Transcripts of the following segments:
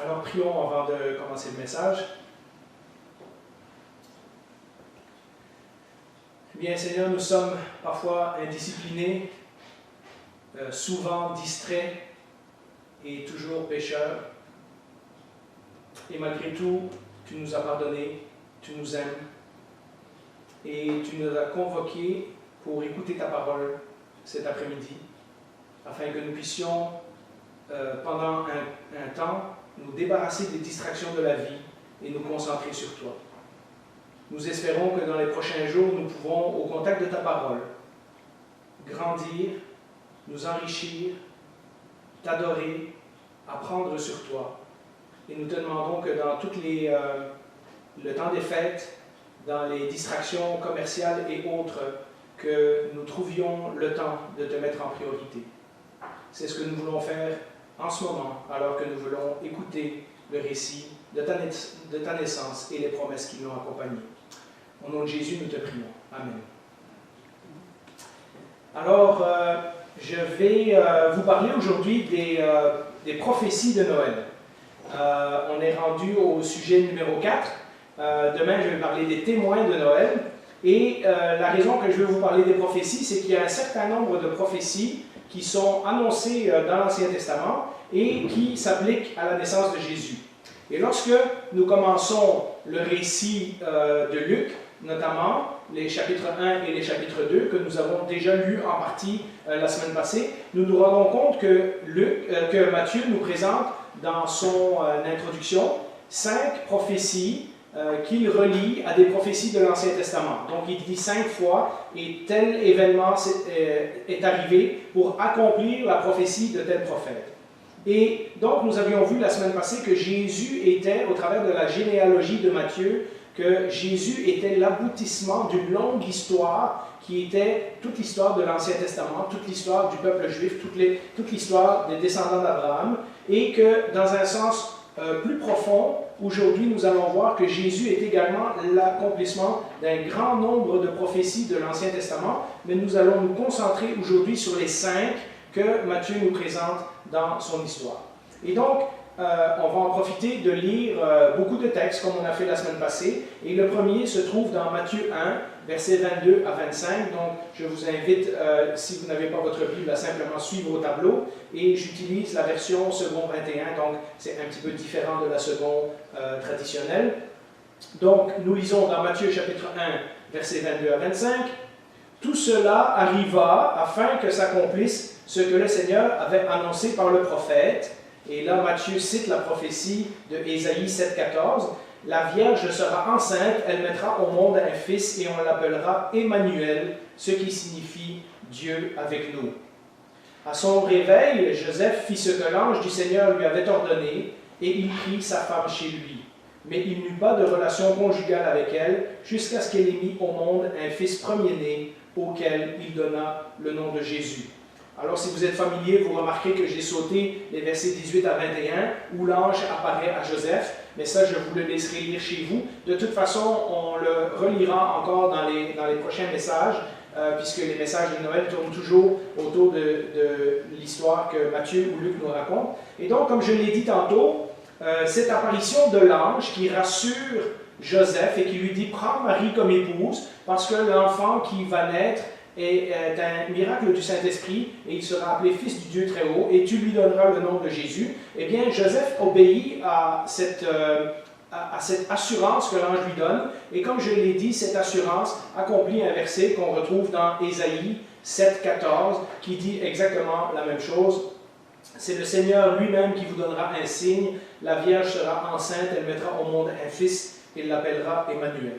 Alors prions avant de commencer le message. Bien Seigneur, nous sommes parfois indisciplinés, souvent distraits et toujours pécheurs. Et malgré tout, tu nous as pardonné, tu nous aimes et tu nous as convoqués pour écouter ta parole cet après-midi, afin que nous puissions, pendant un temps, nous débarrasser des distractions de la vie et nous concentrer sur toi. Nous espérons que dans les prochains jours, nous pourrons, au contact de ta parole, grandir, nous enrichir, t'adorer, apprendre sur toi. Et nous te demandons que dans le temps des fêtes, dans les distractions commerciales et autres, que nous trouvions le temps de te mettre en priorité. C'est ce que nous voulons faire en ce moment, alors que nous voulons écouter le récit de ta naissance et les promesses qui l'ont accompagné. Au nom de Jésus, nous te prions. Amen. Alors, je vais vous parler aujourd'hui des prophéties de Noël. On est rendu au sujet numéro 4. Demain, je vais parler des témoins de Noël. Et la raison que je vais vous parler des prophéties, c'est qu'il y a un certain nombre de prophéties qui sont annoncées dans l'Ancien Testament et qui s'appliquent à la naissance de Jésus. Et lorsque nous commençons le récit de Luc, notamment les chapitres 1 et les chapitres 2, que nous avons déjà lus en partie la semaine passée, nous nous rendons compte que Matthieu nous présente dans son introduction 5 prophéties qu'il relie à des prophéties de l'Ancien Testament. Donc il dit 5 fois, et tel événement est arrivé pour accomplir la prophétie de tel prophète. Et donc nous avions vu la semaine passée que Jésus était, au travers de la généalogie de Matthieu, que Jésus était l'aboutissement d'une longue histoire qui était toute l'histoire de l'Ancien Testament, toute l'histoire du peuple juif, toute l'histoire des descendants d'Abraham, et que dans un sens plus profond, aujourd'hui nous allons voir que Jésus est également l'accomplissement d'un grand nombre de prophéties de l'Ancien Testament, mais nous allons nous concentrer aujourd'hui sur les 5 que Matthieu nous présente dans son histoire. Et donc, on va en profiter de lire beaucoup de textes comme on a fait la semaine passée. Et le premier se trouve dans Matthieu 1, versets 22 à 25. Donc, je vous invite, si vous n'avez pas votre Bible, à simplement suivre au tableau. Et j'utilise la version second 21, donc c'est un petit peu différent de la seconde traditionnelle. Donc, nous lisons dans Matthieu chapitre 1, versets 22 à 25. Tout cela arriva afin que s'accomplisse ce que le Seigneur avait annoncé par le prophète. Et là, Matthieu cite la prophétie de Ésaïe 7,14. La Vierge sera enceinte, elle mettra au monde un fils et on l'appellera Emmanuel, ce qui signifie Dieu avec nous. À son réveil, Joseph fit ce que l'ange du Seigneur lui avait ordonné et il prit sa femme chez lui. Mais il n'eut pas de relation conjugale avec elle jusqu'à ce qu'elle ait mis au monde un fils premier-né auquel il donna le nom de Jésus. Alors, si vous êtes familier, vous remarquez que j'ai sauté les versets 18 à 21, où l'ange apparaît à Joseph, mais ça, je vous le laisserai lire chez vous. De toute façon, on le relira encore dans les prochains messages, puisque les messages de Noël tournent toujours autour de l'histoire que Matthieu ou Luc nous racontent. Et donc, comme je l'ai dit tantôt, cette apparition de l'ange qui rassure Joseph et qui lui dit « Prends Marie comme épouse, parce que l'enfant qui va naître est un miracle du Saint-Esprit, et il sera appelé Fils du Dieu très haut, et tu lui donneras le nom de Jésus. » Eh bien, Joseph obéit à cette assurance que l'ange lui donne, et comme je l'ai dit, cette assurance accomplit un verset qu'on retrouve dans Ésaïe 7,14, qui dit exactement la même chose. C'est le Seigneur lui-même qui vous donnera un signe, la Vierge sera enceinte, elle mettra au monde un fils, et l'appellera Emmanuel.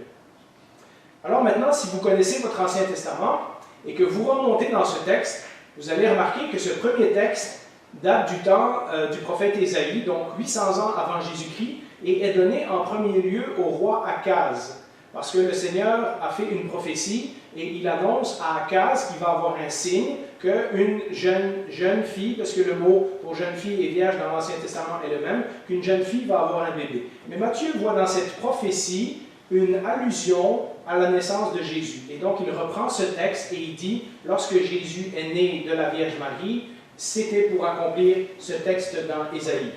Alors maintenant, si vous connaissez votre Ancien Testament, et que vous remontez dans ce texte, vous allez remarquer que ce premier texte date du temps du prophète Ésaïe, donc 800 ans avant Jésus-Christ, et est donné en premier lieu au roi Akaz, parce que le Seigneur a fait une prophétie, et il annonce à Akaz qu'il va avoir un signe, qu'une jeune fille, parce que le mot pour jeune fille et vierge dans l'Ancien Testament est le même, qu'une jeune fille va avoir un bébé. Mais Matthieu voit dans cette prophétie une allusion à la naissance de Jésus. Et donc, il reprend ce texte et il dit, lorsque Jésus est né de la Vierge Marie, c'était pour accomplir ce texte dans Ésaïe.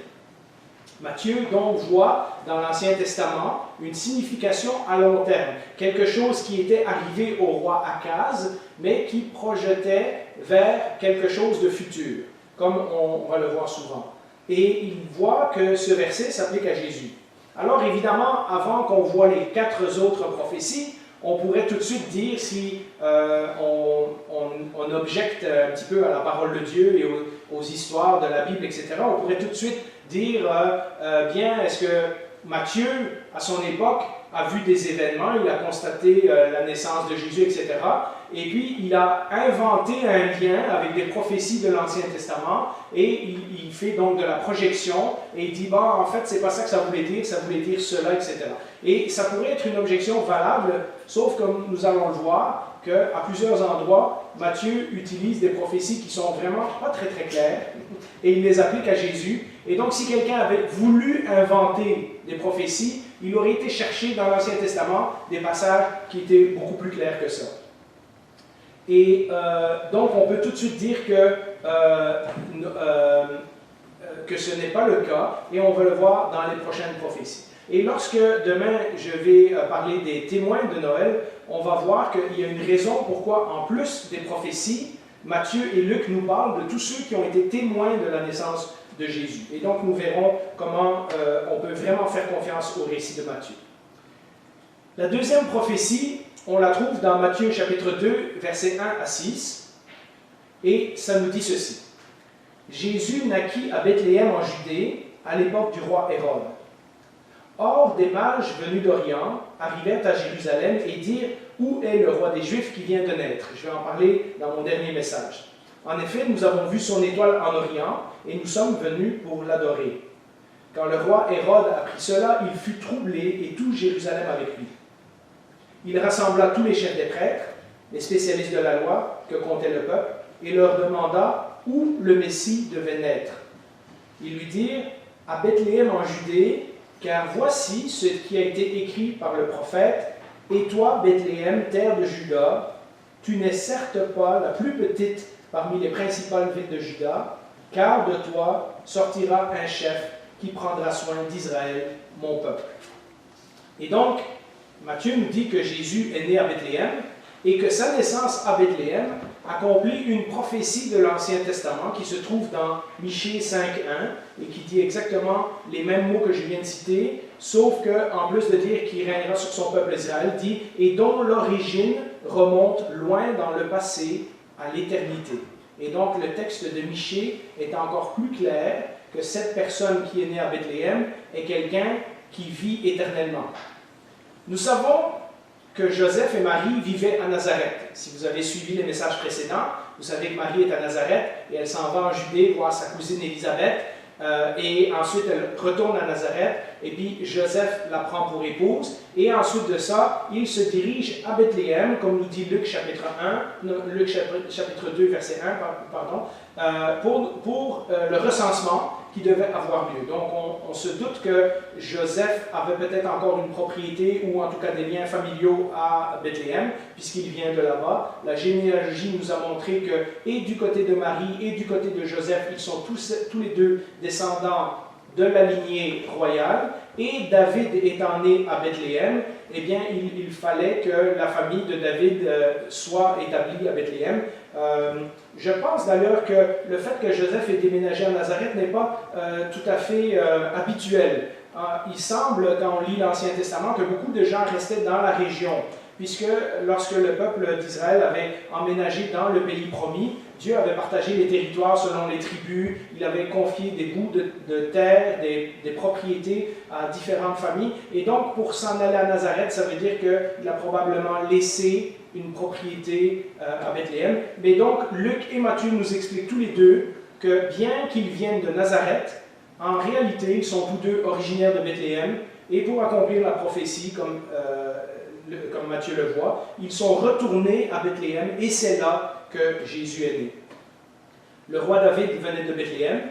Matthieu donc voit dans l'Ancien Testament une signification à long terme, quelque chose qui était arrivé au roi Akaz, mais qui projetait vers quelque chose de futur, comme on va le voir souvent. Et il voit que ce verset s'applique à Jésus. Alors évidemment, avant qu'on voit les 4 autres prophéties, on pourrait tout de suite dire, si on objecte un petit peu à la parole de Dieu et aux histoires de la Bible, etc., on pourrait tout de suite dire, bien, est-ce que Matthieu, à son époque, a vu des événements, il a constaté la naissance de Jésus, etc., et puis il a inventé un lien avec des prophéties de l'Ancien Testament, et il fait donc de la projection, et il dit, bon, en fait, c'est pas ça que ça voulait dire cela, etc. Et ça pourrait être une objection valable, sauf comme nous allons le voir, qu'à plusieurs endroits, Matthieu utilise des prophéties qui sont vraiment pas très très claires, et il les applique à Jésus. Et donc, si quelqu'un avait voulu inventer des prophéties, il aurait été chercher dans l'Ancien Testament des passages qui étaient beaucoup plus clairs que ça. Et donc, on peut tout de suite dire que ce n'est pas le cas, et on va le voir dans les prochaines prophéties. Et lorsque demain je vais parler des témoins de Noël, on va voir qu'il y a une raison pourquoi, en plus des prophéties, Matthieu et Luc nous parlent de tous ceux qui ont été témoins de la naissance de Jésus. Et donc nous verrons comment on peut vraiment faire confiance au récit de Matthieu. La deuxième prophétie, on la trouve dans Matthieu chapitre 2, versets 1 à 6, et ça nous dit ceci. Jésus naquit à Bethléem en Judée, à l'époque du roi Hérode. Or, des mages venus d'Orient arrivèrent à Jérusalem et dirent « Où est le roi des Juifs qui vient de naître ?» Je vais en parler dans mon dernier message. En effet, nous avons vu son étoile en Orient et nous sommes venus pour l'adorer. Quand le roi Hérode apprit cela, il fut troublé et tout Jérusalem avec lui. Il rassembla tous les chefs des prêtres, les spécialistes de la loi que comptait le peuple, et leur demanda où le Messie devait naître. Ils lui dirent « À Bethléem en Judée, car voici ce qui a été écrit par le prophète, « Et toi, Bethléem, terre de Juda, tu n'es certes pas la plus petite parmi les principales villes de Juda, car de toi sortira un chef qui prendra soin d'Israël, mon peuple. » Et donc, Matthieu nous dit que Jésus est né à Bethléem et que sa naissance à Bethléem accomplit une prophétie de l'Ancien Testament qui se trouve dans Michée 5.1 et qui dit exactement les mêmes mots que je viens de citer, sauf qu'en plus de dire qu'il régnera sur son peuple Israël, dit « et dont l'origine remonte loin dans le passé à l'éternité ». Et donc le texte de Michée est encore plus clair que cette personne qui est née à Bethléem est quelqu'un qui vit éternellement. Nous savons que Joseph et Marie vivaient à Nazareth. Si vous avez suivi les messages précédents, vous savez que Marie est à Nazareth et elle s'en va en Judée voir sa cousine Élisabeth et ensuite elle retourne à Nazareth et puis Joseph la prend pour épouse et ensuite de ça, il se dirige à Bethléem, comme nous dit Luc chapitre 2 verset 1, pour le recensement qui devait avoir lieu. Donc on se doute que Joseph avait peut-être encore une propriété ou en tout cas des liens familiaux à Bethléem, puisqu'il vient de là-bas. La généalogie nous a montré que, et du côté de Marie et du côté de Joseph, ils sont tous les deux descendants de la lignée royale, et David étant né à Bethléem, eh bien, il fallait que la famille de David soit établie à Bethléem. Je pense d'ailleurs que le fait que Joseph ait déménagé à Nazareth n'est pas tout à fait habituel. Il semble, quand on lit l'Ancien Testament, que beaucoup de gens restaient dans la région, puisque lorsque le peuple d'Israël avait emménagé dans le pays promis, Dieu avait partagé les territoires selon les tribus, il avait confié des bouts de terre, des propriétés à différentes familles, et donc pour s'en aller à Nazareth, ça veut dire qu'il a probablement laissé une propriété à Bethléem. Mais donc, Luc et Matthieu nous expliquent tous les deux que bien qu'ils viennent de Nazareth, en réalité, ils sont tous deux originaires de Bethléem, et pour accomplir la prophétie, comme Matthieu le voit, ils sont retournés à Bethléem, et c'est là que Jésus est né. Le roi David venait de Bethléem.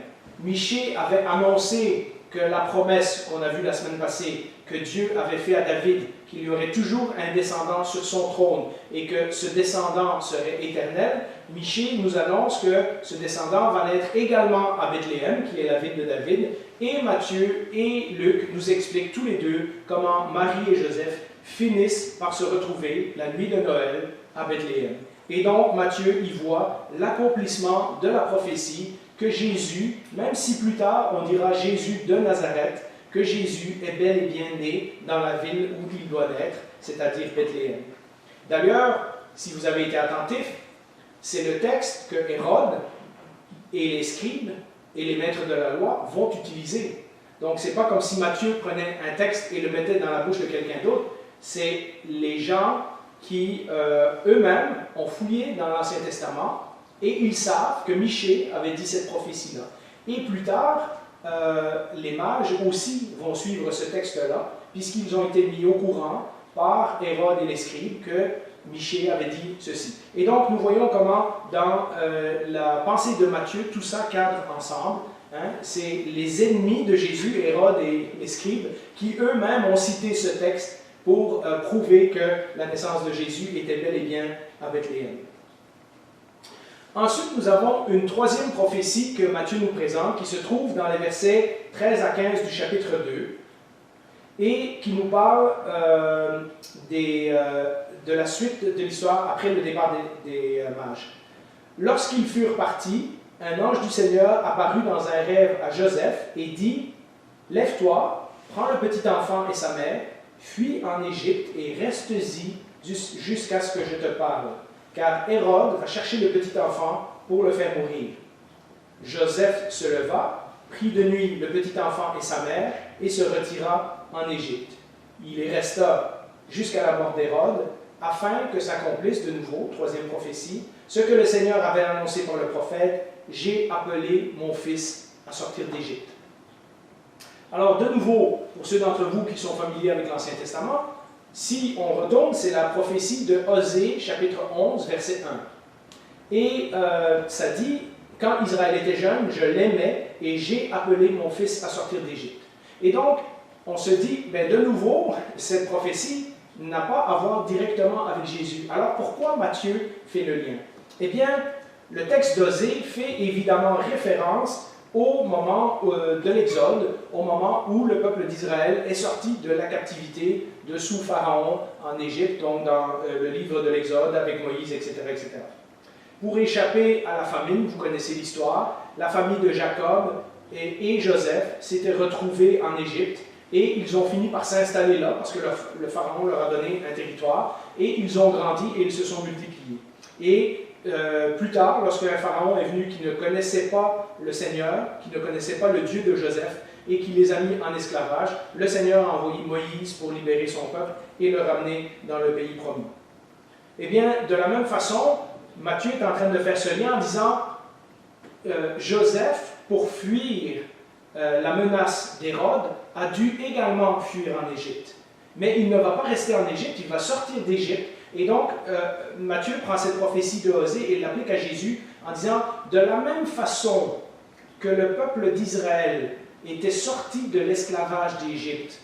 Michée avait annoncé que la promesse qu'on a vue la semaine passée, que Dieu avait fait à David, qu'il y aurait toujours un descendant sur son trône et que ce descendant serait éternel, Michée nous annonce que ce descendant va naître également à Bethléem, qui est la ville de David, et Matthieu et Luc nous expliquent tous les deux comment Marie et Joseph finissent par se retrouver la nuit de Noël à Bethléem. Et donc Matthieu y voit l'accomplissement de la prophétie que Jésus, même si plus tard on dira Jésus de Nazareth, que Jésus est bel et bien né dans la ville où il doit naître, c'est-à-dire Bethléem. D'ailleurs, si vous avez été attentif, c'est le texte que Hérode et les scribes et les maîtres de la loi vont utiliser. Donc, ce n'est pas comme si Matthieu prenait un texte et le mettait dans la bouche de quelqu'un d'autre. C'est les gens qui, eux-mêmes, ont fouillé dans l'Ancien Testament et ils savent que Michée avait dit cette prophétie-là. Et plus tard, les mages aussi vont suivre ce texte-là, puisqu'ils ont été mis au courant par Hérode et les scribes que Michée avait dit ceci. Et donc, nous voyons comment, dans la pensée de Matthieu, tout ça cadre ensemble. Hein? C'est les ennemis de Jésus, Hérode et les scribes, qui eux-mêmes ont cité ce texte pour prouver que la naissance de Jésus était bel et bien à Bethléem. Ensuite, nous avons une troisième prophétie que Matthieu nous présente, qui se trouve dans les versets 13 à 15 du chapitre 2, et qui nous parle de la suite de l'histoire après le départ des mages. Lorsqu'ils furent partis, un ange du Seigneur apparut dans un rêve à Joseph et dit « Lève-toi, prends le petit enfant et sa mère, fuis en Égypte et reste-y jusqu'à ce que je te parle, car Hérode va chercher le petit enfant pour le faire mourir. » Joseph se leva, prit de nuit le petit enfant et sa mère et se retira en Égypte. Il y resta jusqu'à la mort d'Hérode, afin que s'accomplisse de nouveau, troisième prophétie, ce que le Seigneur avait annoncé par le prophète, « J'ai appelé mon fils à sortir d'Égypte. » Alors, de nouveau, pour ceux d'entre vous qui sont familiers avec l'Ancien Testament, si on retourne, c'est la prophétie de Osée, chapitre 11, verset 1. Et ça dit, « Quand Israël était jeune, je l'aimais et j'ai appelé mon fils à sortir d'Égypte. » Et donc, on se dit, ben de nouveau, cette prophétie n'a pas à voir directement avec Jésus. Alors, pourquoi Matthieu fait le lien? Eh bien, le texte d'Osée fait évidemment référence au moment de l'Exode, au moment où le peuple d'Israël est sorti de la captivité de sous Pharaon en Égypte, donc dans le livre de l'Exode avec Moïse, etc., etc. Pour échapper à la famine, vous connaissez l'histoire, la famille de Jacob et Joseph s'étaient retrouvés en Égypte et ils ont fini par s'installer là parce que le Pharaon leur a donné un territoire et ils ont grandi et ils se sont multipliés. Et plus tard, lorsqu'un pharaon est venu qui ne connaissait pas le Seigneur, qui ne connaissait pas le Dieu de Joseph et qui les a mis en esclavage, le Seigneur a envoyé Moïse pour libérer son peuple et le ramener dans le pays promis. Eh bien, de la même façon, Matthieu est en train de faire ce lien en disant Joseph, pour fuir la menace d'Hérode, a dû également fuir en Égypte. Mais il ne va pas rester en Égypte, il va sortir d'Égypte. Et donc, Matthieu prend cette prophétie de Osée et l'applique à Jésus en disant, de la même façon que le peuple d'Israël était sorti de l'esclavage d'Égypte,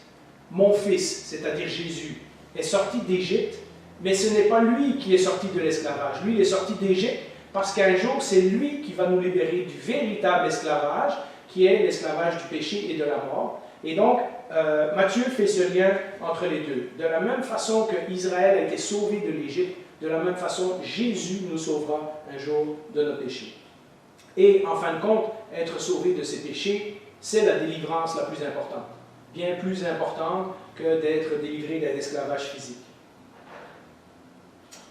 mon fils, c'est-à-dire Jésus, est sorti d'Égypte, mais ce n'est pas lui qui est sorti de l'esclavage. Lui, il est sorti d'Égypte parce qu'un jour, c'est lui qui va nous libérer du véritable esclavage, qui est l'esclavage du péché et de la mort. Et donc, Matthieu fait ce lien entre les deux. De la même façon que Israël a été sauvé de l'Égypte, de la même façon, Jésus nous sauvera un jour de nos péchés. Et en fin de compte, être sauvé de ses péchés, c'est la délivrance la plus importante. Bien plus importante que d'être délivré d'un esclavage physique.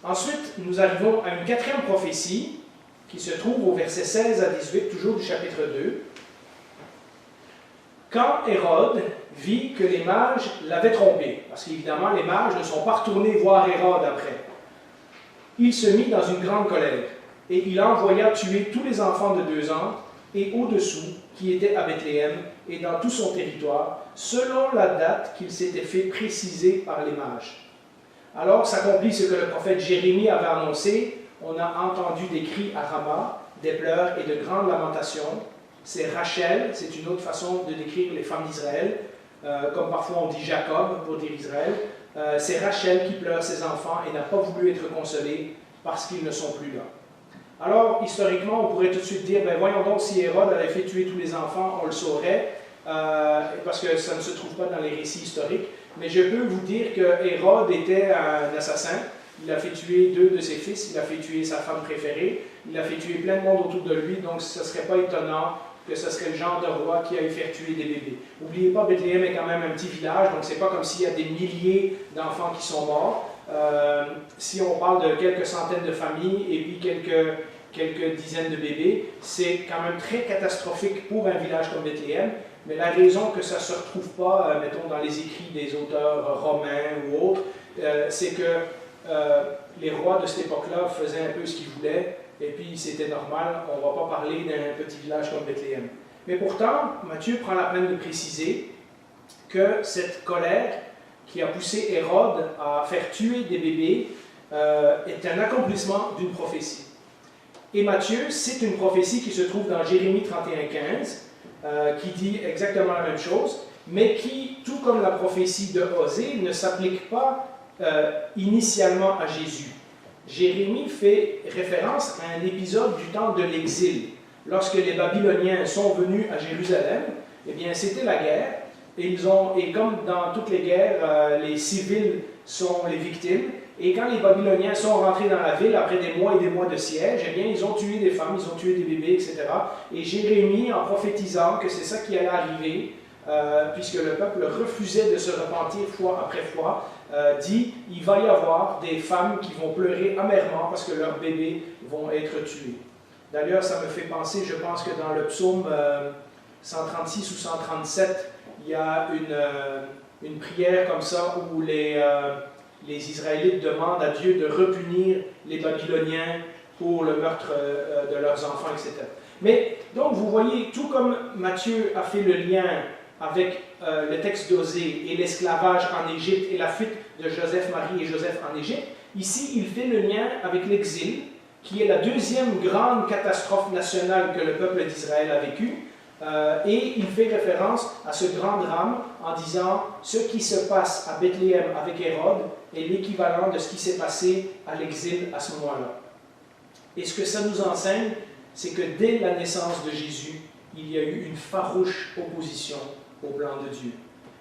Ensuite, nous arrivons à une quatrième prophétie qui se trouve au verset 16 à 18, toujours du chapitre 2. Quand Hérode vit que les mages l'avaient trompé, parce qu'évidemment les mages ne sont pas retournés voir Hérode après, il se mit dans une grande colère, et il envoya tuer tous les enfants de 2 ans et au-dessous qui étaient à Bethléem et dans tout son territoire, selon la date qu'il s'était fait préciser par les mages. Alors s'accomplit ce que le prophète Jérémie avait annoncé. On a entendu des cris à Rama, des pleurs et de grandes lamentations. C'est Rachel, c'est une autre façon de décrire les femmes d'Israël, comme parfois on dit Jacob pour dire Israël. C'est Rachel qui pleure ses enfants et n'a pas voulu être consolée parce qu'ils ne sont plus là. Alors, historiquement, on pourrait tout de suite dire, ben voyons donc, si Hérode avait fait tuer tous les enfants, on le saurait, parce que ça ne se trouve pas dans les récits historiques. Mais je peux vous dire que Hérode était un assassin. Il a fait tuer 2 de ses fils, il a fait tuer sa femme préférée, il a fait tuer plein de monde autour de lui, donc ce ne serait pas étonnant que ce serait le genre de roi qui aille faire tuer des bébés. N'oubliez pas, Bethléem est quand même un petit village, donc c'est pas comme s'il y a des milliers d'enfants qui sont morts. Si on parle de quelques centaines de familles et puis quelques dizaines de bébés, c'est quand même très catastrophique pour un village comme Bethléem. Mais la raison que ça ne se retrouve pas, mettons, dans les écrits des auteurs romains ou autres, c'est que les rois de cette époque-là faisaient un peu ce qu'ils voulaient, et puis c'était normal, on ne va pas parler d'un petit village comme Bethléem. Mais pourtant, Matthieu prend la peine de préciser que cette colère qui a poussé Hérode à faire tuer des bébés est un accomplissement d'une prophétie. Et Matthieu cite une prophétie qui se trouve dans Jérémie 31,15, qui dit exactement la même chose, mais qui, tout comme la prophétie de Osée, ne s'applique pas initialement à Jésus. Jérémie fait référence à un épisode du temps de l'exil. Lorsque les Babyloniens sont venus à Jérusalem, eh bien c'était la guerre, et comme dans toutes les guerres, les civils sont les victimes, et quand les Babyloniens sont rentrés dans la ville, après des mois et des mois de siège, eh bien ils ont tué des femmes, ils ont tué des bébés, etc. Et Jérémie, en prophétisant que c'est ça qui allait arriver, puisque le peuple refusait de se repentir fois après fois, dit « il va y avoir des femmes qui vont pleurer amèrement parce que leurs bébés vont être tués ». D'ailleurs, ça me fait penser, je pense que dans le psaume 136 ou 137, il y a une prière comme ça où les Israélites demandent à Dieu de repunir les Babyloniens pour le meurtre de leurs enfants, etc. Mais donc vous voyez, tout comme Matthieu a fait le lien avec le texte d'Osée et l'esclavage en Égypte et la fuite de Joseph, Marie et Joseph en Égypte, ici il fait le lien avec l'exil, qui est la deuxième grande catastrophe nationale que le peuple d'Israël a vécue, et il fait référence à ce grand drame en disant « ce qui se passe à Bethléem avec Hérode est l'équivalent de ce qui s'est passé à l'exil à ce moment-là ». Et ce que ça nous enseigne, c'est que dès la naissance de Jésus, il y a eu une farouche opposition au plan de Dieu.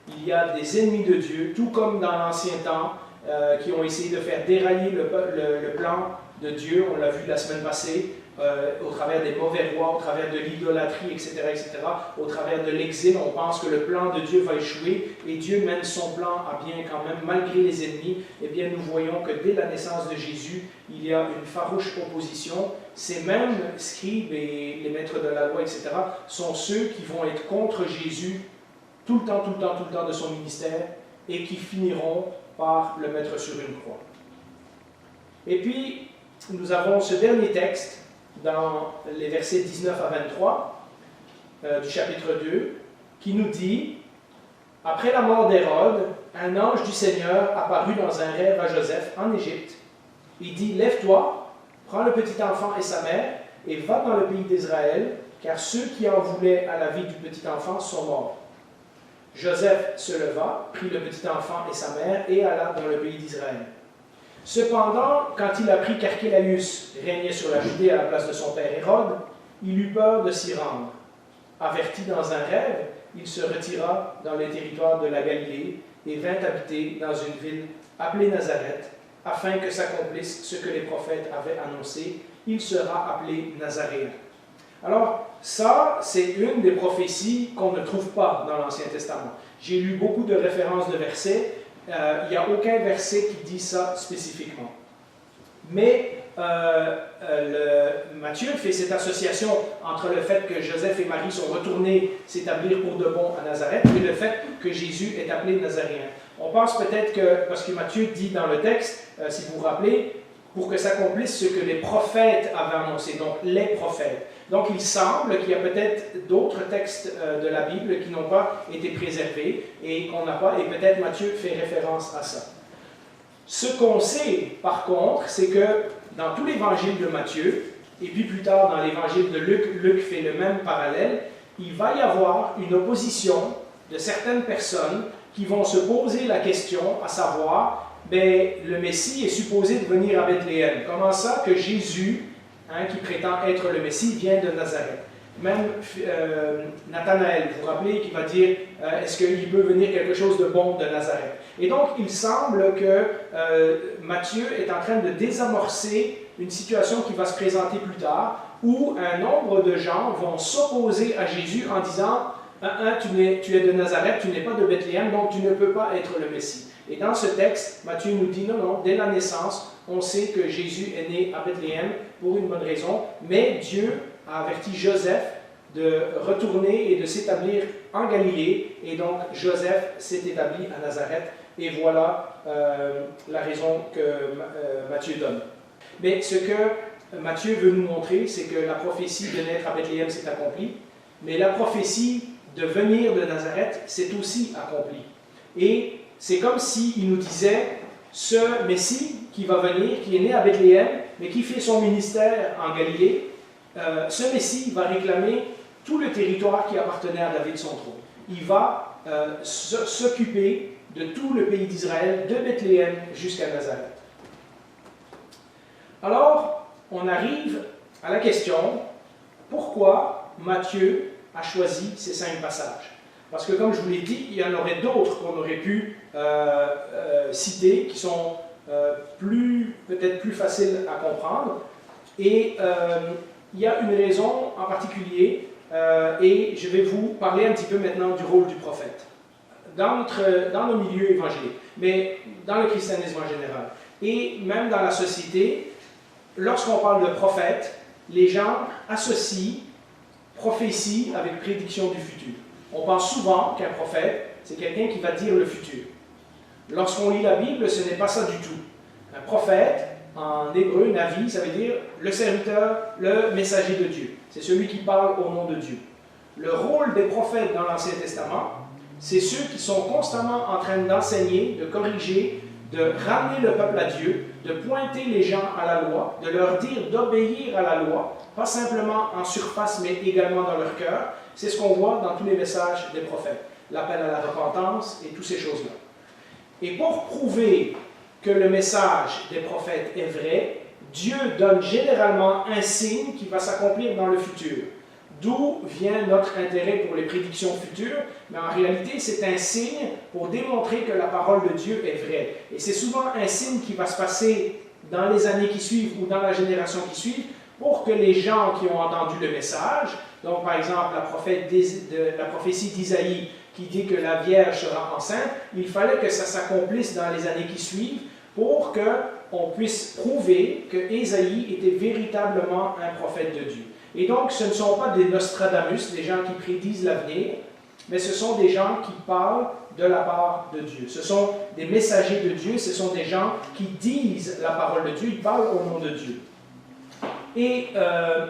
Il y a des ennemis de Dieu, tout comme dans l'ancien temps, qui ont essayé de faire dérailler le plan de Dieu. On l'a vu la semaine passée, au travers des mauvais rois, au travers de l'idolâtrie, etc., etc. Au travers de l'exil, on pense que le plan de Dieu va échouer et Dieu mène son plan à bien quand même, malgré les ennemis. Eh bien, nous voyons que dès la naissance de Jésus, il y a une farouche opposition. Ces mêmes scribes et les maîtres de la loi, etc., sont ceux qui vont être contre Jésus tout le temps de son ministère et qui finiront par le mettre sur une croix. Et puis, nous avons ce dernier texte dans les versets 19 à 23 du chapitre 2 qui nous dit « Après la mort d'Hérode, un ange du Seigneur apparut dans un rêve à Joseph en Égypte. Il dit « Lève-toi, prends le petit enfant et sa mère et va dans le pays d'Israël, car ceux qui en voulaient à la vie du petit enfant sont morts. » Joseph se leva, prit le petit enfant et sa mère et alla dans le pays d'Israël. Cependant, quand il apprit qu'Archélaüs régnait sur la Judée à la place de son père Hérode, il eut peur de s'y rendre. Averti dans un rêve, il se retira dans les territoires de la Galilée et vint habiter dans une ville appelée Nazareth, afin que s'accomplisse ce que les prophètes avaient annoncé, il sera appelé Nazaréen. Alors, ça, c'est une des prophéties qu'on ne trouve pas dans l'Ancien Testament. J'ai lu beaucoup de références de versets, il n'y a aucun verset qui dit ça spécifiquement. Mais Matthieu fait cette association entre le fait que Joseph et Marie sont retournés s'établir pour de bon à Nazareth et le fait que Jésus est appelé Nazaréen. On pense peut-être que, parce que Matthieu dit dans le texte, si vous vous rappelez, pour que s'accomplisse ce que les prophètes avaient annoncé, donc les prophètes. Donc il semble qu'il y a peut-être d'autres textes de la Bible qui n'ont pas été préservés et qu'on n'a pas, et peut-être Matthieu fait référence à ça. Ce qu'on sait, par contre, c'est que dans tout l'évangile de Matthieu, et puis plus tard dans l'évangile de Luc, Luc fait le même parallèle, il va y avoir une opposition de certaines personnes qui vont se poser la question, à savoir, ben, le Messie est supposé de venir à Bethléem. Comment ça que Jésus, qui prétend être le Messie, vient de Nazareth. Même Nathanaël, vous vous rappelez, qui va dire est-ce qu'il peut venir quelque chose de bon de Nazareth? Et donc, il semble que Matthieu est en train de désamorcer une situation qui va se présenter plus tard, où un nombre de gens vont s'opposer à Jésus en disant tu es de Nazareth, tu n'es pas de Bethléem, donc tu ne peux pas être le Messie. Et dans ce texte, Matthieu nous dit non, dès la naissance, on sait que Jésus est né à Bethléem pour une bonne raison, mais Dieu a averti Joseph de retourner et de s'établir en Galilée, et donc Joseph s'est établi à Nazareth, et voilà la raison que Matthieu donne. Mais ce que Matthieu veut nous montrer, c'est que la prophétie de naître à Bethléem s'est accomplie, mais la prophétie de venir de Nazareth s'est aussi accomplie. Et c'est comme s'il nous disait, ce Messie qui va venir, qui est né à Bethléem, mais qui fait son ministère en Galilée, ce Messie va réclamer tout le territoire qui appartenait à David, son trône. Il va s'occuper de tout le pays d'Israël, de Bethléem jusqu'à Nazareth. Alors, on arrive à la question, pourquoi Matthieu a choisi ces 5 passages? Parce que, comme je vous l'ai dit, il y en aurait d'autres qu'on aurait pu citer, qui sont peut-être plus faciles à comprendre. Et il y a une raison en particulier, et je vais vous parler un petit peu maintenant du rôle du prophète dans nos milieux évangéliques, mais dans le christianisme en général. Et même dans la société, lorsqu'on parle de prophète, les gens associent prophétie avec prédiction du futur. On pense souvent qu'un prophète, c'est quelqu'un qui va dire le futur. Lorsqu'on lit la Bible, ce n'est pas ça du tout. Un prophète, en hébreu, Navi, ça veut dire le serviteur, le messager de Dieu. C'est celui qui parle au nom de Dieu. Le rôle des prophètes dans l'Ancien Testament, c'est ceux qui sont constamment en train d'enseigner, de corriger, de ramener le peuple à Dieu, de pointer les gens à la loi, de leur dire d'obéir à la loi, pas simplement en surface, mais également dans leur cœur. C'est ce qu'on voit dans tous les messages des prophètes. L'appel à la repentance et toutes ces choses-là. Et pour prouver que le message des prophètes est vrai, Dieu donne généralement un signe qui va s'accomplir dans le futur. D'où vient notre intérêt pour les prédictions futures, mais en réalité, c'est un signe pour démontrer que la parole de Dieu est vraie. Et c'est souvent un signe qui va se passer dans les années qui suivent ou dans la génération qui suit, pour que les gens qui ont entendu le message, donc par exemple la prophétie d'Isaïe qui dit que la Vierge sera enceinte, il fallait que ça s'accomplisse dans les années qui suivent pour qu'on puisse prouver que Ésaïe était véritablement un prophète de Dieu. Et donc, ce ne sont pas des Nostradamus, des gens qui prédisent l'avenir, mais ce sont des gens qui parlent de la part de Dieu. Ce sont des messagers de Dieu, ce sont des gens qui disent la parole de Dieu, ils parlent au nom de Dieu. Et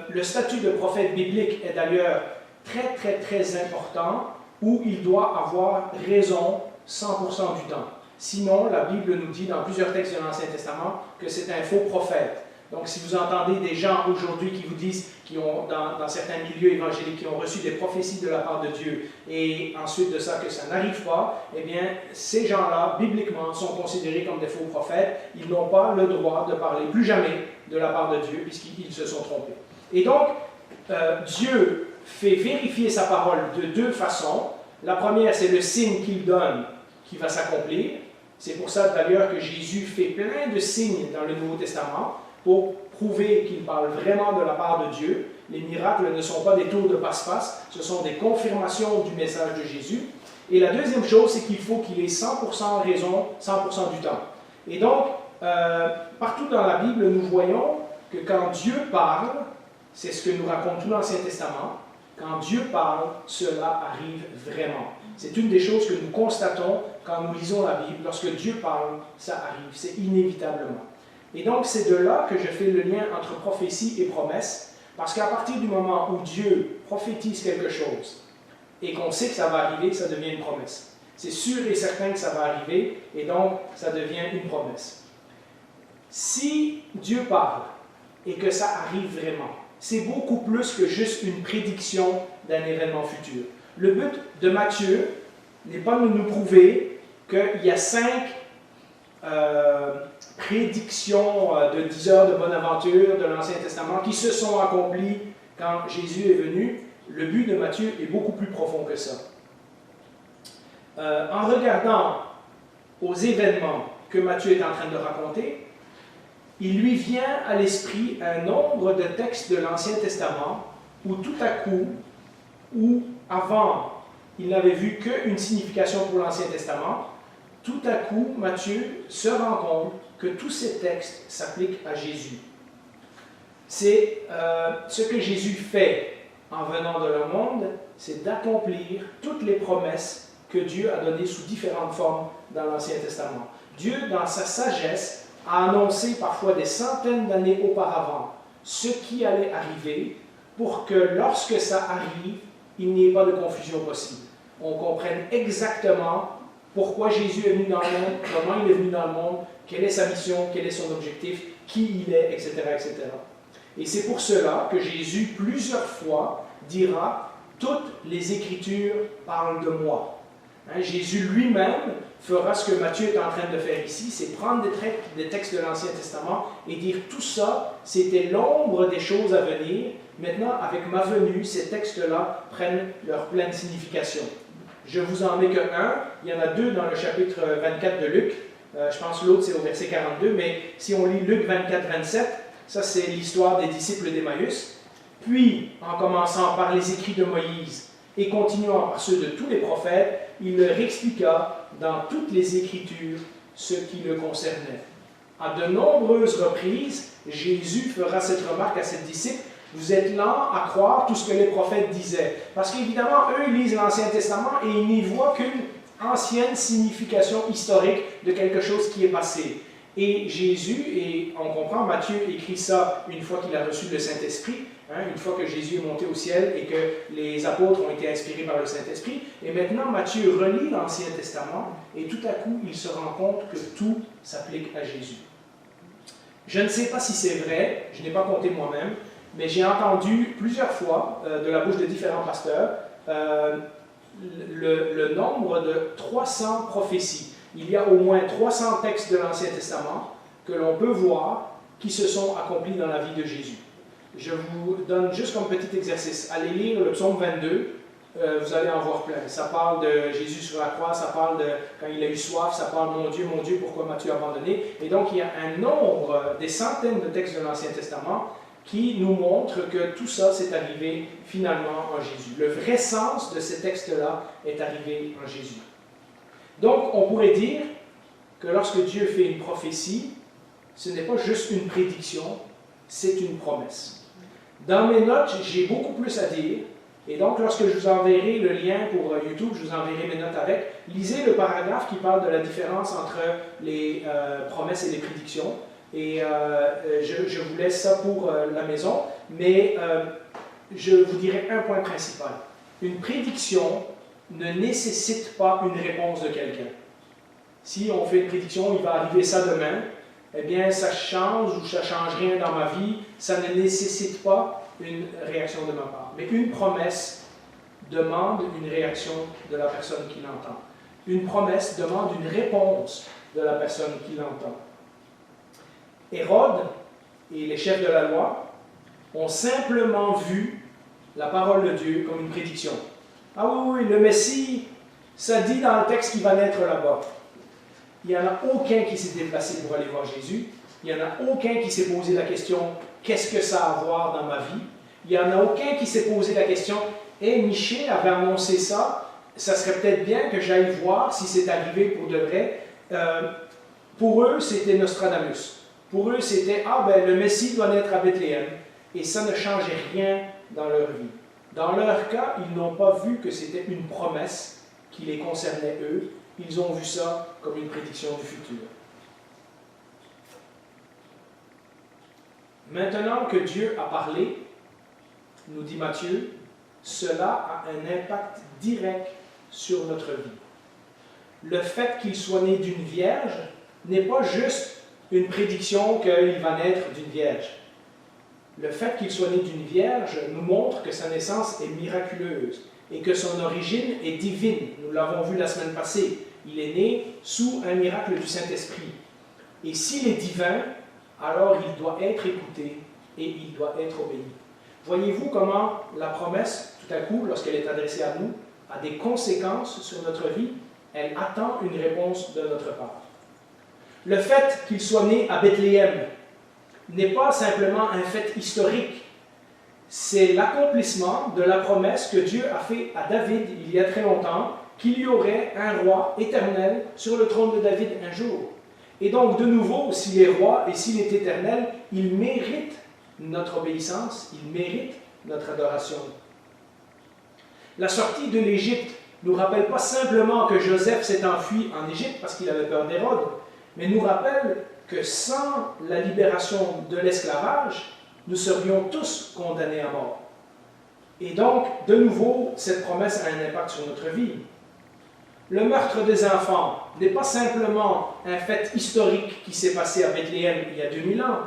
le statut de prophète biblique est d'ailleurs très, très, très important, où il doit avoir raison 100% du temps. Sinon, la Bible nous dit dans plusieurs textes de l'Ancien Testament que c'est un faux prophète. Donc, si vous entendez des gens aujourd'hui qui vous disent, qui ont dans certains milieux évangéliques, qui ont reçu des prophéties de la part de Dieu, et ensuite de ça que ça n'arrive pas, eh bien, ces gens-là, bibliquement, sont considérés comme des faux prophètes. Ils n'ont pas le droit de parler plus jamais de la part de Dieu, puisqu'ils se sont trompés. Et donc, Dieu fait vérifier sa parole de 2 façons. La première, c'est le signe qu'il donne qui va s'accomplir. C'est pour ça d'ailleurs que Jésus fait plein de signes dans le Nouveau Testament pour prouver qu'il parle vraiment de la part de Dieu. Les miracles ne sont pas des tours de passe-passe, ce sont des confirmations du message de Jésus. Et la deuxième chose, c'est qu'il faut qu'il ait 100% raison, 100% du temps. Et donc, partout dans la Bible, nous voyons que quand Dieu parle, c'est ce que nous raconte tout l'Ancien Testament, quand Dieu parle, cela arrive vraiment. C'est une des choses que nous constatons quand nous lisons la Bible. Lorsque Dieu parle, ça arrive, c'est inévitablement. Et donc, c'est de là que je fais le lien entre prophétie et promesse, parce qu'à partir du moment où Dieu prophétise quelque chose et qu'on sait que ça va arriver, ça devient une promesse. C'est sûr et certain que ça va arriver, et donc ça devient une promesse. Si Dieu parle et que ça arrive vraiment, c'est beaucoup plus que juste une prédiction d'un événement futur. Le but de Matthieu n'est pas de nous prouver qu'il y a 5 prédictions de 10 heures de bonne aventure de l'Ancien Testament qui se sont accomplies quand Jésus est venu. Le but de Matthieu est beaucoup plus profond que ça. En regardant aux événements que Matthieu est en train de raconter, il lui vient à l'esprit un nombre de textes de l'Ancien Testament où tout à coup, où avant il n'avait vu qu'une signification pour l'Ancien Testament, tout à coup Matthieu se rend compte que tous ces textes s'appliquent à Jésus. C'est ce que Jésus fait en venant dans le monde, c'est d'accomplir toutes les promesses que Dieu a données sous différentes formes dans l'Ancien Testament. Dieu, dans sa sagesse, a annoncé parfois des centaines d'années auparavant ce qui allait arriver pour que lorsque ça arrive, il n'y ait pas de confusion possible. On comprenne exactement pourquoi Jésus est venu dans le monde, comment il est venu dans le monde, quelle est sa mission, quel est son objectif, qui il est, etc., etc. Et c'est pour cela que Jésus, plusieurs fois, dira « Toutes les Écritures parlent de moi ». Jésus lui-même fera ce que Matthieu est en train de faire ici, c'est prendre des textes de l'Ancien Testament et dire tout ça, c'était l'ombre des choses à venir. Maintenant, avec ma venue, ces textes-là prennent leur pleine signification. Je vous en mets que un, il y en a deux dans le chapitre 24 de Luc. Je pense que l'autre c'est au verset 42, mais si on lit Luc 24-27, ça c'est l'histoire des disciples d'Emmaüs. Puis, en commençant par les écrits de Moïse et continuant par ceux de tous les prophètes, il leur expliqua dans toutes les Écritures ce qui le concernait. À de nombreuses reprises, Jésus fera cette remarque à ses disciples: vous êtes lents à croire tout ce que les prophètes disaient. Parce qu'évidemment, eux, ils lisent l'Ancien Testament et ils n'y voient qu'une ancienne signification historique de quelque chose qui est passé. Et Jésus, et on comprend, Matthieu écrit ça une fois qu'il a reçu le Saint-Esprit, une fois que Jésus est monté au ciel et que les apôtres ont été inspirés par le Saint-Esprit. Et maintenant, Matthieu relit l'Ancien Testament et tout à coup, il se rend compte que tout s'applique à Jésus. Je ne sais pas si c'est vrai, je n'ai pas compté moi-même, mais j'ai entendu plusieurs fois de la bouche de différents pasteurs le nombre de 300 prophéties. Il y a au moins 300 textes de l'Ancien Testament que l'on peut voir qui se sont accomplis dans la vie de Jésus. Je vous donne juste comme petit exercice. Allez lire le psaume 22, vous allez en voir plein. Ça parle de Jésus sur la croix, ça parle de quand il a eu soif, ça parle mon Dieu, pourquoi m'as-tu abandonné? Et donc il y a un nombre, des centaines de textes de l'Ancien Testament qui nous montrent que tout ça s'est arrivé finalement en Jésus. Le vrai sens de ces textes-là est arrivé en Jésus. Donc, on pourrait dire que lorsque Dieu fait une prophétie, ce n'est pas juste une prédiction, c'est une promesse. Dans mes notes, j'ai beaucoup plus à dire, et donc lorsque je vous enverrai le lien pour YouTube, je vous enverrai mes notes avec, lisez le paragraphe qui parle de la différence entre les promesses et les prédictions, et je vous laisse ça pour la maison, mais je vous dirai un point principal. Une prédiction ne nécessite pas une réponse de quelqu'un. Si on fait une prédiction, il va arriver ça demain, eh bien ça change ou ça ne change rien dans ma vie, ça ne nécessite pas une réaction de ma part. Mais une promesse demande une réaction de la personne qui l'entend. Une promesse demande une réponse de la personne qui l'entend. Hérode et les chefs de la loi ont simplement vu la parole de Dieu comme une prédiction. Ah oui, le Messie, ça dit dans le texte qu'il va naître là-bas. Il n'y en a aucun qui s'est déplacé pour aller voir Jésus. Il n'y en a aucun qui s'est posé la question « Qu'est-ce que ça a à voir dans ma vie ?» Il n'y en a aucun qui s'est posé la question « Hey, Michée avait annoncé ça, ça serait peut-être bien que j'aille voir si c'est arrivé pour de vrai. » Pour eux, c'était Nostradamus. Pour eux, c'était « Ah, ben le Messie doit naître à Bethléem. » Et ça ne changeait rien dans leur vie. Dans leur cas, ils n'ont pas vu que c'était une promesse qui les concernait eux. Ils ont vu ça comme une prédiction du futur. Maintenant que Dieu a parlé, nous dit Matthieu, cela a un impact direct sur notre vie. Le fait qu'il soit né d'une vierge n'est pas juste une prédiction qu'il va naître d'une vierge. Le fait qu'il soit né d'une vierge nous montre que sa naissance est miraculeuse et que son origine est divine. Nous l'avons vu la semaine passée. Il est né sous un miracle du Saint-Esprit. Et s'il est divin, alors il doit être écouté et il doit être obéi. Voyez-vous comment la promesse, tout à coup, lorsqu'elle est adressée à nous, a des conséquences sur notre vie? Elle attend une réponse de notre part. Le fait qu'il soit né à Bethléem n'est pas simplement un fait historique. C'est l'accomplissement de la promesse que Dieu a faite à David il y a très longtemps, qu'il y aurait un roi éternel sur le trône de David un jour. Et donc, de nouveau, s'il est roi et s'il est éternel, il mérite notre obéissance, il mérite notre adoration. La sortie de l'Égypte ne nous rappelle pas simplement que Joseph s'est enfui en Égypte parce qu'il avait peur d'Hérode, mais nous rappelle que sans la libération de l'esclavage, nous serions tous condamnés à mort. Et donc, de nouveau, cette promesse a un impact sur notre vie. Le meurtre des enfants n'est pas simplement un fait historique qui s'est passé à Bethléem il y a 2000 ans.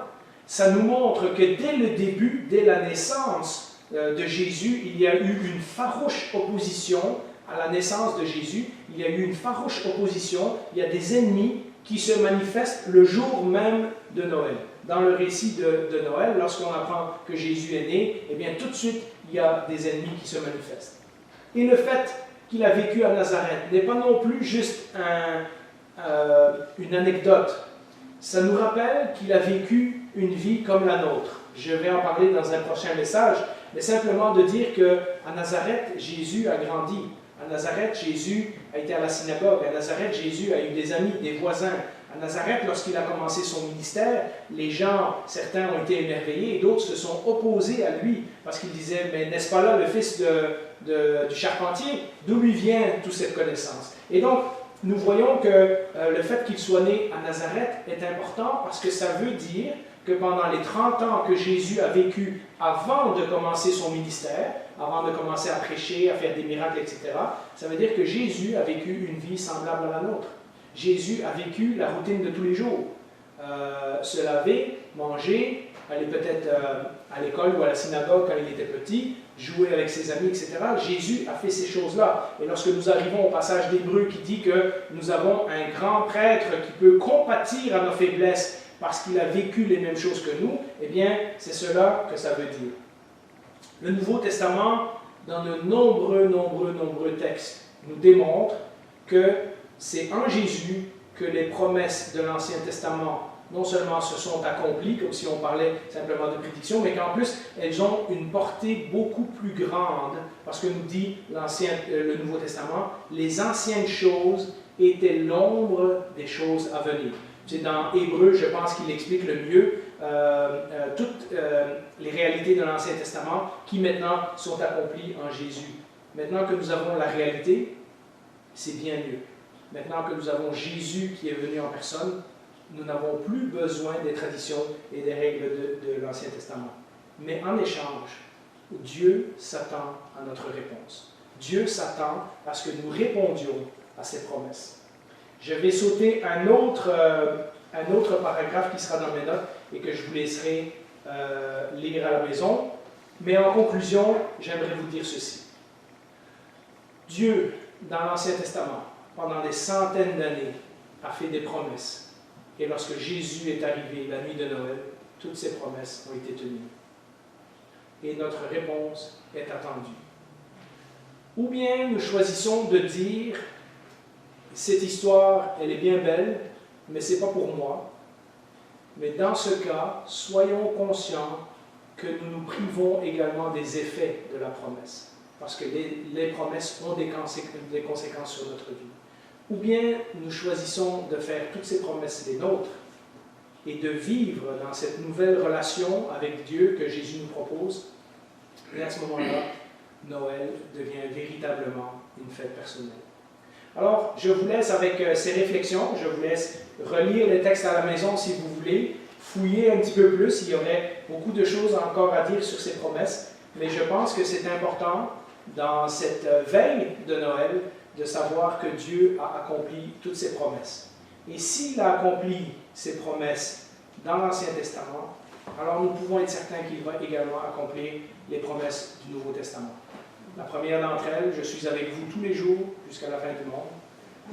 Ça nous montre que dès le début, dès la naissance de Jésus, il y a eu une farouche opposition à la naissance de Jésus. Il y a eu une farouche opposition. Il y a des ennemis qui se manifestent le jour même de Noël. Dans le récit de Noël, lorsqu'on apprend que Jésus est né, eh bien tout de suite, il y a des ennemis qui se manifestent. Et le fait qu'il a vécu à Nazareth n'est pas non plus juste une anecdote. Ça nous rappelle qu'il a vécu une vie comme la nôtre. Je vais en parler dans un prochain message, mais simplement de dire qu'à Nazareth, Jésus a grandi. À Nazareth, Jésus a été à la synagogue. À Nazareth, Jésus a eu des amis, des voisins. À Nazareth, lorsqu'il a commencé son ministère, les gens, certains ont été émerveillés et d'autres se sont opposés à lui parce qu'ils disaient, mais n'est-ce pas là le fils du charpentier? D'où lui vient toute cette connaissance? Et donc, nous voyons que le fait qu'il soit né à Nazareth est important parce que ça veut dire que pendant les 30 ans que Jésus a vécu avant de commencer son ministère, avant de commencer à prêcher, à faire des miracles, etc., ça veut dire que Jésus a vécu une vie semblable à la nôtre. Jésus a vécu la routine de tous les jours. Se laver, manger, aller peut-être à l'école ou à la synagogue quand il était petit, jouer avec ses amis, etc. Jésus a fait ces choses-là. Et lorsque nous arrivons au passage d'Hébreux qui dit que nous avons un grand prêtre qui peut compatir à nos faiblesses parce qu'il a vécu les mêmes choses que nous, eh bien, c'est cela que ça veut dire. Le Nouveau Testament, dans de nombreux textes, nous démontre que c'est en Jésus que les promesses de l'Ancien Testament non seulement se sont accomplies, comme si on parlait simplement de prédiction, mais qu'en plus, elles ont une portée beaucoup plus grande, parce que nous dit le Nouveau Testament, les anciennes choses étaient l'ombre des choses à venir. C'est dans Hébreux, je pense qu'il explique le mieux toutes les réalités de l'Ancien Testament qui maintenant sont accomplies en Jésus. Maintenant que nous avons la réalité, c'est bien mieux. Maintenant que nous avons Jésus qui est venu en personne, nous n'avons plus besoin des traditions et des règles de l'Ancien Testament. Mais en échange, Dieu s'attend à notre réponse. Dieu s'attend à ce que nous répondions à ses promesses. Je vais sauter un autre paragraphe qui sera dans mes notes et que je vous laisserai lire à la maison. Mais en conclusion, j'aimerais vous dire ceci. Dieu, dans l'Ancien Testament, pendant des centaines d'années, a fait des promesses. Et lorsque Jésus est arrivé la nuit de Noël, toutes ces promesses ont été tenues. Et notre réponse est attendue. Ou bien nous choisissons de dire, cette histoire, elle est bien belle, mais ce n'est pas pour moi. Mais dans ce cas, soyons conscients que nous nous privons également des effets de la promesse. Parce que les promesses ont des conséquences sur notre vie. Ou bien nous choisissons de faire toutes ces promesses les nôtres et de vivre dans cette nouvelle relation avec Dieu que Jésus nous propose. Et à ce moment-là, Noël devient véritablement une fête personnelle. Alors, je vous laisse avec ces réflexions. Je vous laisse relire les textes à la maison si vous voulez, fouiller un petit peu plus. Il y aurait beaucoup de choses encore à dire sur ces promesses. Mais je pense que c'est important, dans cette veille de Noël, de savoir que Dieu a accompli toutes ses promesses. Et s'il a accompli ses promesses dans l'Ancien Testament, alors nous pouvons être certains qu'il va également accomplir les promesses du Nouveau Testament. La première d'entre elles, je suis avec vous tous les jours jusqu'à la fin du monde.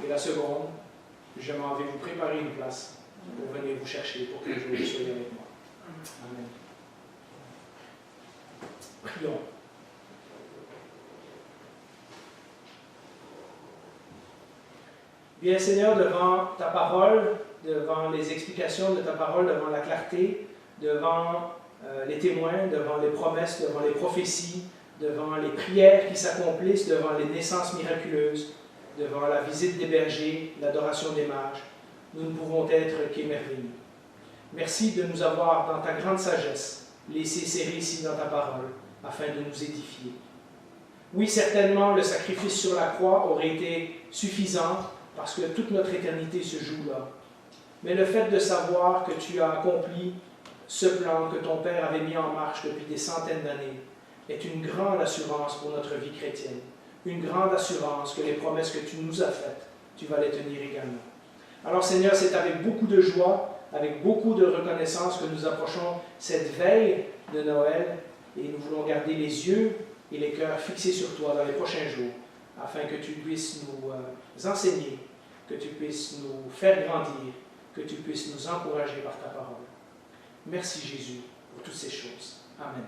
Et la seconde, je m'en vais vous préparer une place pour venir vous chercher, pour que vous soyez avec moi. Amen. Prions. Bien Seigneur, devant ta parole, devant les explications de ta parole, devant la clarté, devant les témoins, devant les promesses, devant les prophéties, devant les prières qui s'accomplissent, devant les naissances miraculeuses, devant la visite des bergers, l'adoration des mages, nous ne pouvons être qu'émerveillés. Merci de nous avoir, dans ta grande sagesse, laissé ces récits dans ta parole, afin de nous édifier. Oui, certainement, le sacrifice sur la croix aurait été suffisant, parce que toute notre éternité se joue là. Mais le fait de savoir que tu as accompli ce plan que ton Père avait mis en marche depuis des centaines d'années est une grande assurance pour notre vie chrétienne. Une grande assurance que les promesses que tu nous as faites, tu vas les tenir également. Alors Seigneur, c'est avec beaucoup de joie, avec beaucoup de reconnaissance que nous approchons cette veille de Noël et nous voulons garder les yeux et les cœurs fixés sur toi dans les prochains jours, afin que tu puisses nous enseigner, que tu puisses nous faire grandir, que tu puisses nous encourager par ta parole. Merci Jésus pour toutes ces choses. Amen.